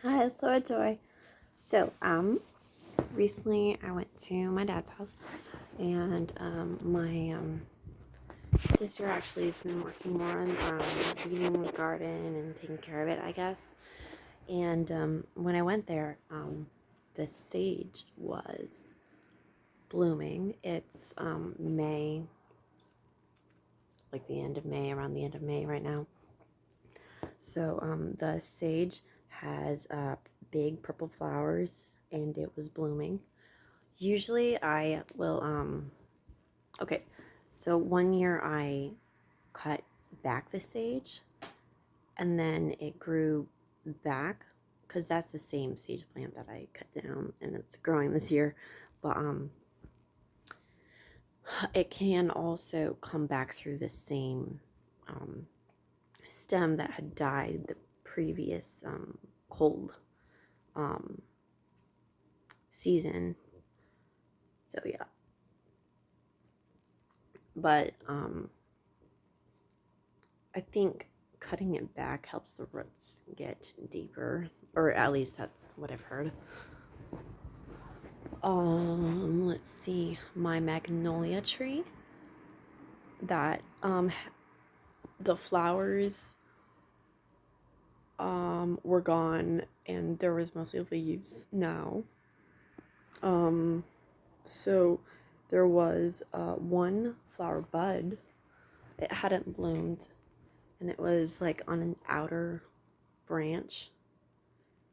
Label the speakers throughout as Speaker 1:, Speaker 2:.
Speaker 1: Hi, so Joy. So, recently I went to my dad's house, and my sister actually has been working more on weeding the garden and taking care of it, I guess. And when I went there, the sage was blooming. It's May, like the end of May, around the end of May right now. So the sage has big purple flowers, and it was blooming. Usually I will, okay, so one year I cut back the sage and then it grew back because that's the same sage plant that I cut down and it's growing this year. But it can also come back through the same stem that had died the previous cold season. So yeah. But I think cutting it back helps the roots get deeper, or at least that's what I've heard. Let's see, my magnolia tree, that the flowers were gone and there was mostly leaves now. So there was one flower bud. It hadn't bloomed, and it was like on an outer branch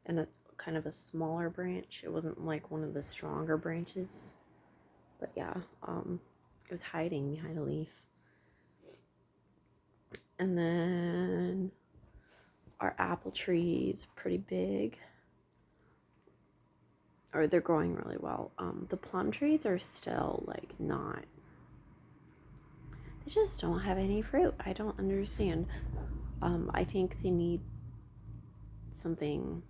Speaker 1: and a kind of a smaller branch. It wasn't like one of the stronger branches, but yeah, it was hiding behind a leaf. And then our apple tree is pretty big, or they're growing really well. The plum trees are still like not, they just don't have any fruit. I don't understand. I think they need something,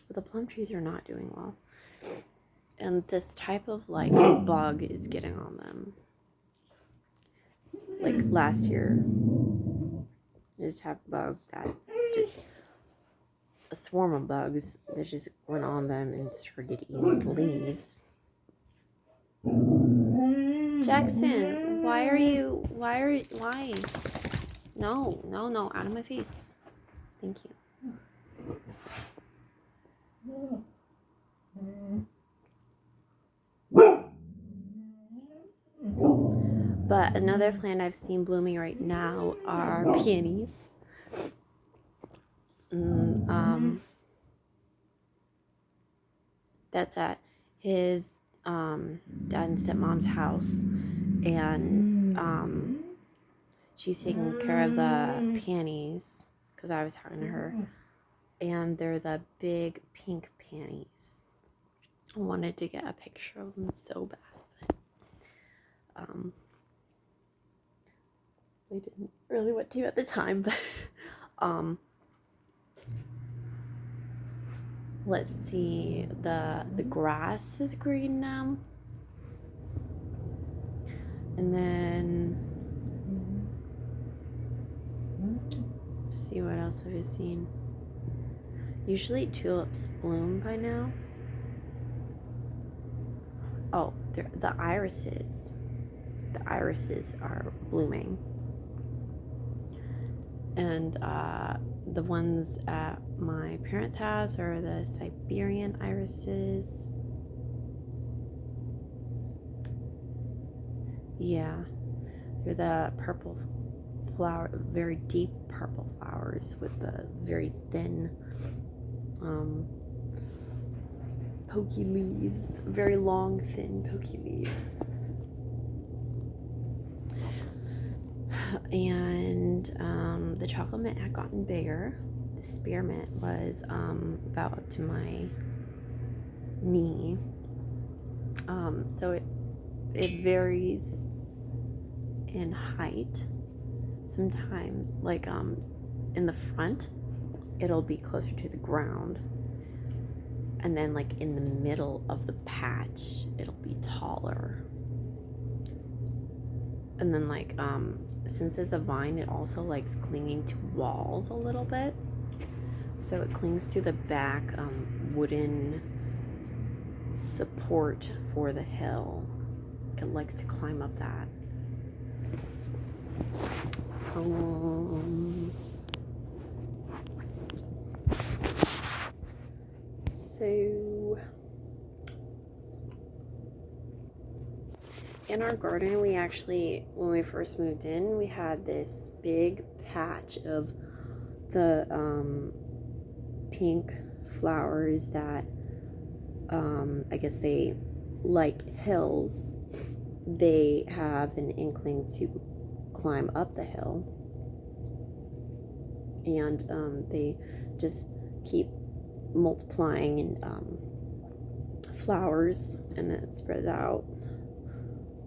Speaker 1: but the plum trees are not doing well. And this type of like bug is getting on them. Like last year, this type of bug that just, a swarm of bugs that just went on them and started eating the leaves. Jackson, why? No, out of my face. Thank you. But another plant I've seen blooming right now are peonies. That's at his dad and stepmom's house, and she's taking care of the peonies because I was talking to her, and they're the big pink peonies. I wanted to get a picture of them so bad, but I didn't really want to at the time. But let's see, the grass is green now, and then see what else have I seen. Usually tulips bloom by now. Oh, the irises. The irises are blooming. And the ones at my parents' house are the Siberian irises. Yeah, they're the purple flower, very deep purple flowers with the very thin pokey leaves, very long, thin, pokey leaves. And the chocolate mint had gotten bigger. The spearmint was about up to my knee. So it varies in height. Sometimes, like in the front, it'll be closer to the ground, and then like in the middle of the patch, it'll be taller. And then like since it's a vine, it also likes clinging to walls a little bit. So it clings to the back wooden support for the hill. It likes to climb up that. So in our garden, we actually, when we first moved in, we had this big patch of the pink flowers that I guess they like hills. They have an inkling to climb up the hill, and they just keep multiplying in flowers, and it spreads out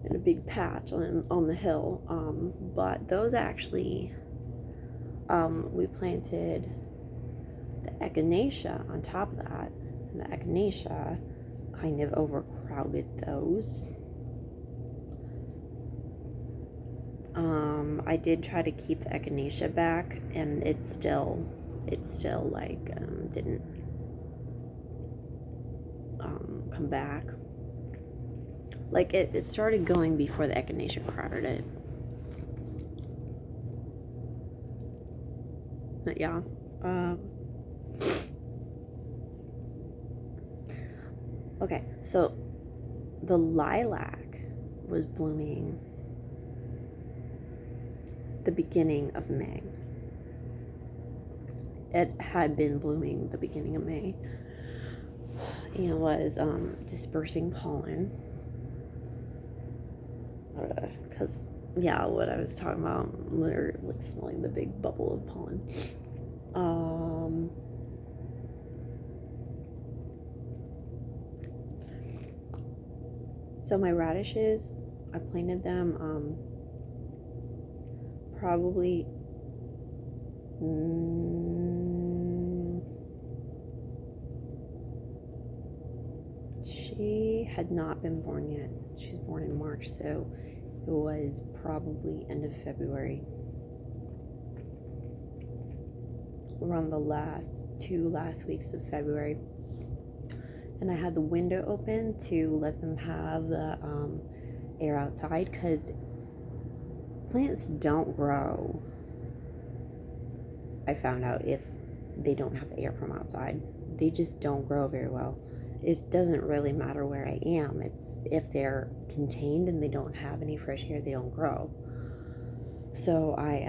Speaker 1: in a big patch on the hill. But those actually, we planted the echinacea on top of that, and the echinacea kind of overcrowded those. I did try to keep the echinacea back, and it still like didn't come back. Like it started going before the echinacea crowded it. But yeah. Okay, so the lilac was blooming the beginning of May. It had been blooming the beginning of May and was dispersing pollen. Because, yeah, what I was talking about, literally like smelling the big bubble of pollen. So my radishes, I planted them probably she had not been born yet. She's born in March, so it was probably end of February, around the last weeks of February. And I had the window open to let them have the air outside, because plants don't grow, I found out, if they don't have air from outside. They just don't grow very well. It doesn't really matter where I am. It's if they're contained and they don't have any fresh air, they don't grow. So I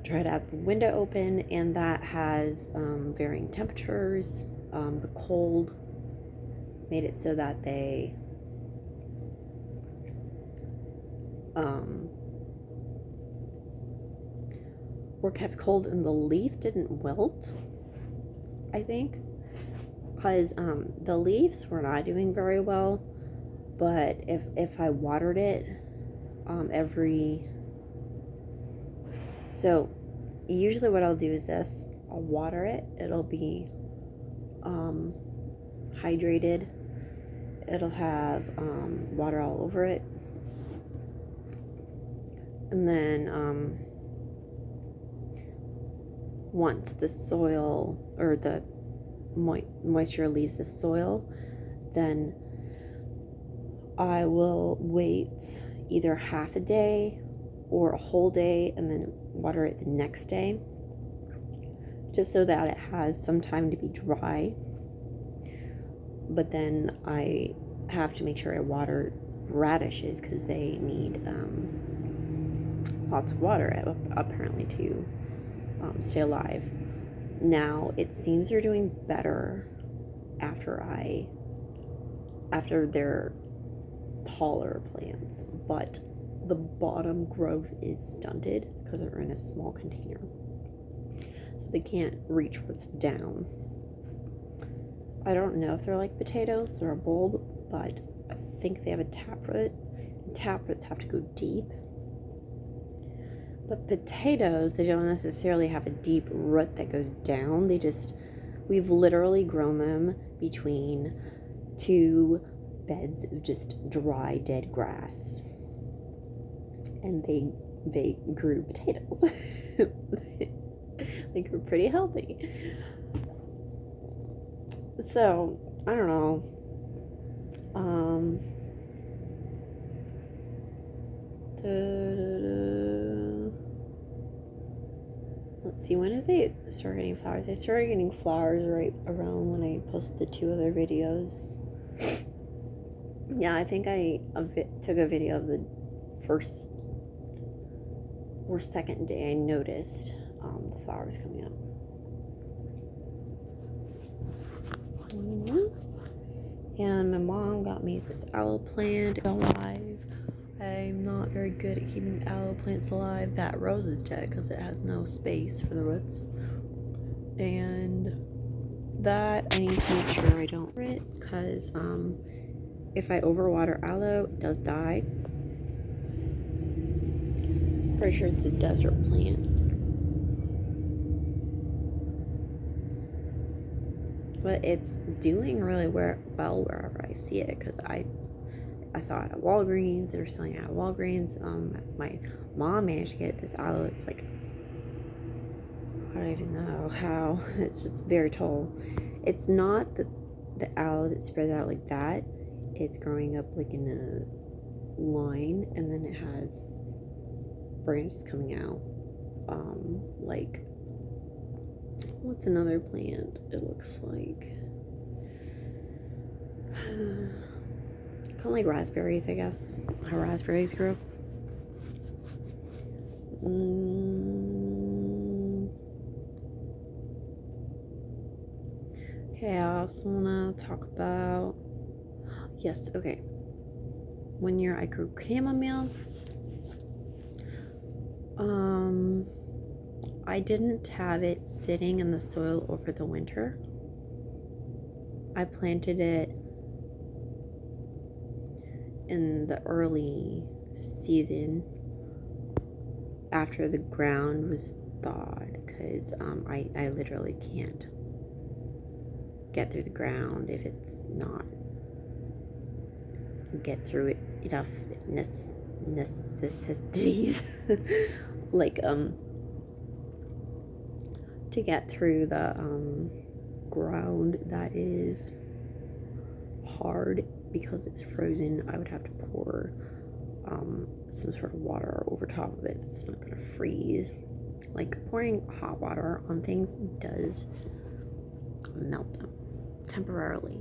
Speaker 1: try to have the window open, and that has varying temperatures. The cold made it so that they were kept cold, and the leaf didn't wilt, I think, because the leaves were not doing very well. But if I watered it so usually what I'll do is this: I'll water it, it'll be hydrated, it'll have water all over it, and then once the soil or the moisture leaves the soil, then I will wait either half a day or a whole day and then water it the next day, just so that it has some time to be dry. But then I have to make sure I water radishes, because they need lots of water apparently to stay alive. Now it seems they're doing better after they're taller plants, but the bottom growth is stunted because they're in a small container, so they can't reach what's down. I don't know if they're like potatoes, they're a bulb, but I think they have a taproot. Taproots have to go deep. But potatoes, they don't necessarily have a deep root that goes down. We've literally grown them between two beds of just dry, dead grass. And they grew potatoes. Like, we're pretty healthy. So, I don't know. Let's see, when did they start getting flowers? They started getting flowers right around when I posted the 2 other videos. Yeah, I think I took a video of the first or second day I noticed the flowers coming up. And my mom got me this aloe plant alive. I'm not very good at keeping aloe plants alive. That rose is dead because it has no space for the roots. And that I need to make sure I don't it, because if I overwater aloe, it does die. Pretty sure it's a desert plant. But it's doing really well wherever I see it, because I saw it at Walgreens. They're selling it at Walgreens. My mom managed to get this aloe. It's like, I don't even know how. It's just very tall. It's not the aloe that spreads out like that. It's growing up like in a line, and then it has branches coming out. Like, what's another plant? It looks like kind of like raspberries, I guess. How raspberries grow. Okay, I also want to talk about, yes, okay. One year I grew chamomile. I didn't have it sitting in the soil over the winter. I planted it in the early season after the ground was thawed, because I literally can't get through the ground if it's not get through it enough necessities like to get through the ground that is hard because it's frozen. I would have to pour some sort of water over top of it. It's not gonna freeze. Like, pouring hot water on things does melt them temporarily.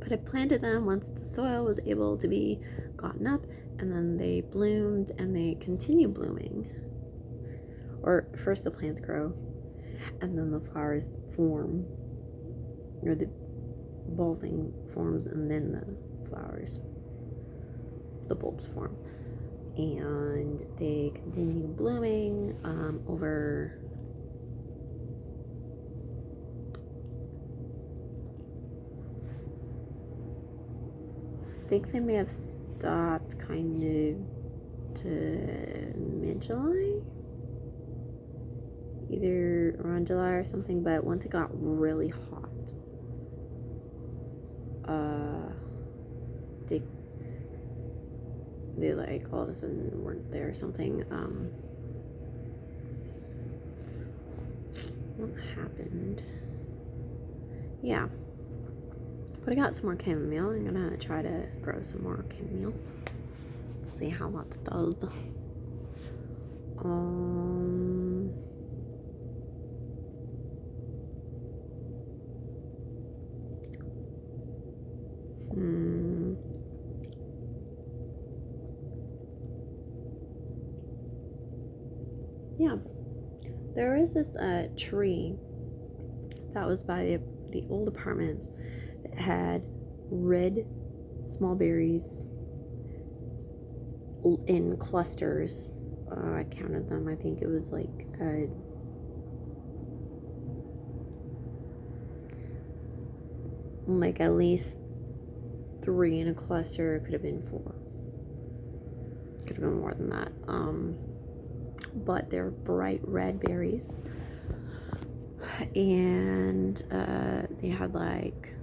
Speaker 1: But I planted them once the soil was able to be gotten up, and then they bloomed, and they continue blooming. Or first the plants grow, and then the flowers form, or the bulbing forms, and then the flowers, the bulbs form, and they continue blooming over I think they may have stopped kind of to mid-July, either around July or something, but once it got really hot, they like all of a sudden weren't there or something. What happened? Yeah. But I got some more chamomile. I'm gonna try to grow some more chamomile. See how that does. Yeah, there was this tree that was by the old apartments that had red small berries in clusters. I counted them. I think it was like at least 3 in a cluster. It could have been 4. Could have been more than that. But they're bright red berries, and they had like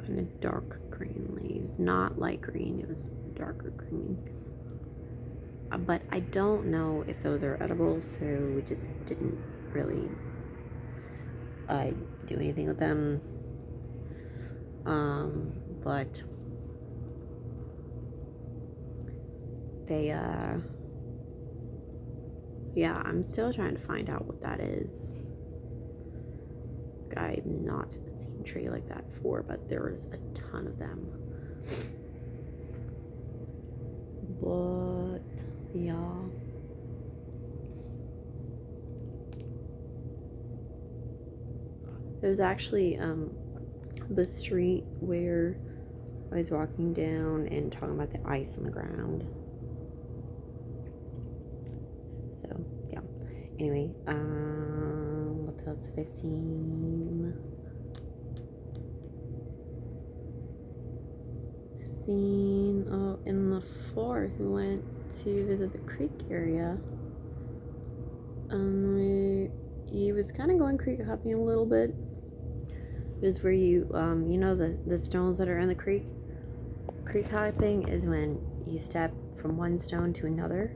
Speaker 1: kind of dark green leaves, not light green, it was darker green. But I don't know if those are edible, so we just didn't really do anything with them. But they, yeah, I'm still trying to find out what that is. I've not seen a tree like that before, but there is a ton of them. But yeah, it was actually the street where I was walking down and talking about the ice on the ground. So yeah. Anyway, what else have I seen? In the fall, we went to visit the creek area, and he was kind of going creek hopping a little bit. It is where you know the stones that are in the creek. Creek hopping is when you step from one stone to another,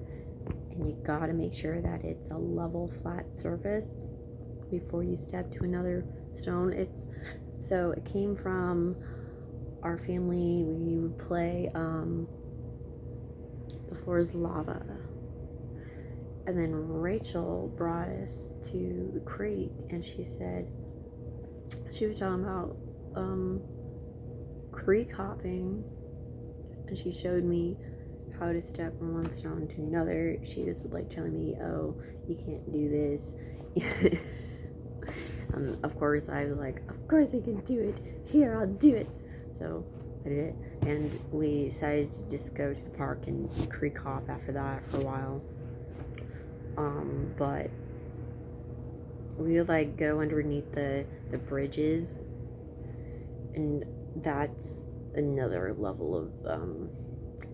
Speaker 1: and you gotta make sure that it's a level, flat surface before you step to another stone. So it came from our family. We would play the floor is lava, and then Rachel brought us to the creek, and she said she was talking about creek hopping, and she showed me how to step from one stone to another. She was like telling me, oh, you can't do this. Of course I was like, of course I can do it, here, I'll do it. So I did it, and we decided to just go to the park and creek hop after that for a while. But we would like go underneath the bridges, and that's another level of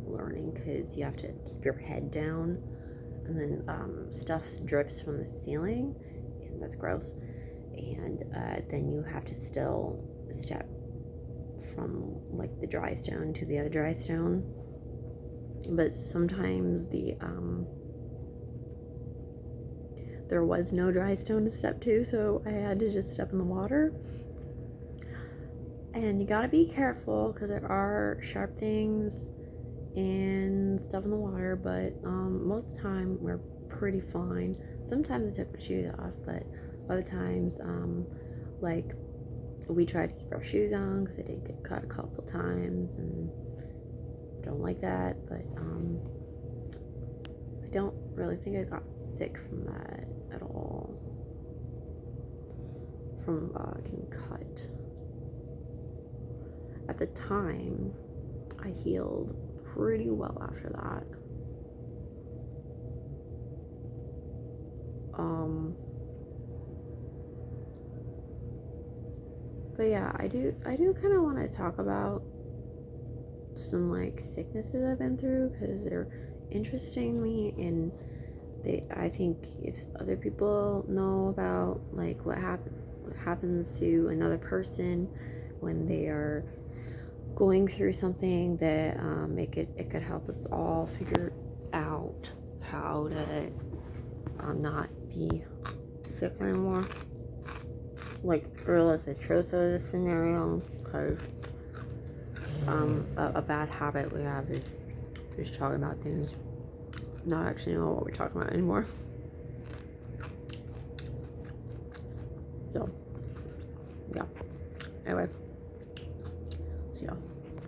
Speaker 1: learning, because you have to keep your head down, and then stuff drips from the ceiling, and that's gross. And then you have to still step from like the dry stone to the other dry stone. But sometimes there was no dry stone to step to, so I had to just step in the water. And you gotta be careful, because there are sharp things and stuff in the water, but most of the time we're pretty fine. Sometimes I took my shoes off, but other times like we tried to keep our shoes on, because I did get cut a couple times, and I don't like that. But I don't really think I got sick from that at all, from getting cut. At the time, I healed pretty well after that. But yeah, I do kind of want to talk about some like sicknesses I've been through, because they're interesting to me, and I think if other people know about like what happens to another person when they are going through something, that it could help us all figure out how to not be sick anymore. Like, realistic truth of the scenario, because a bad habit we have is just talking about things, not actually know what we're talking about anymore. So yeah, anyway, so yeah.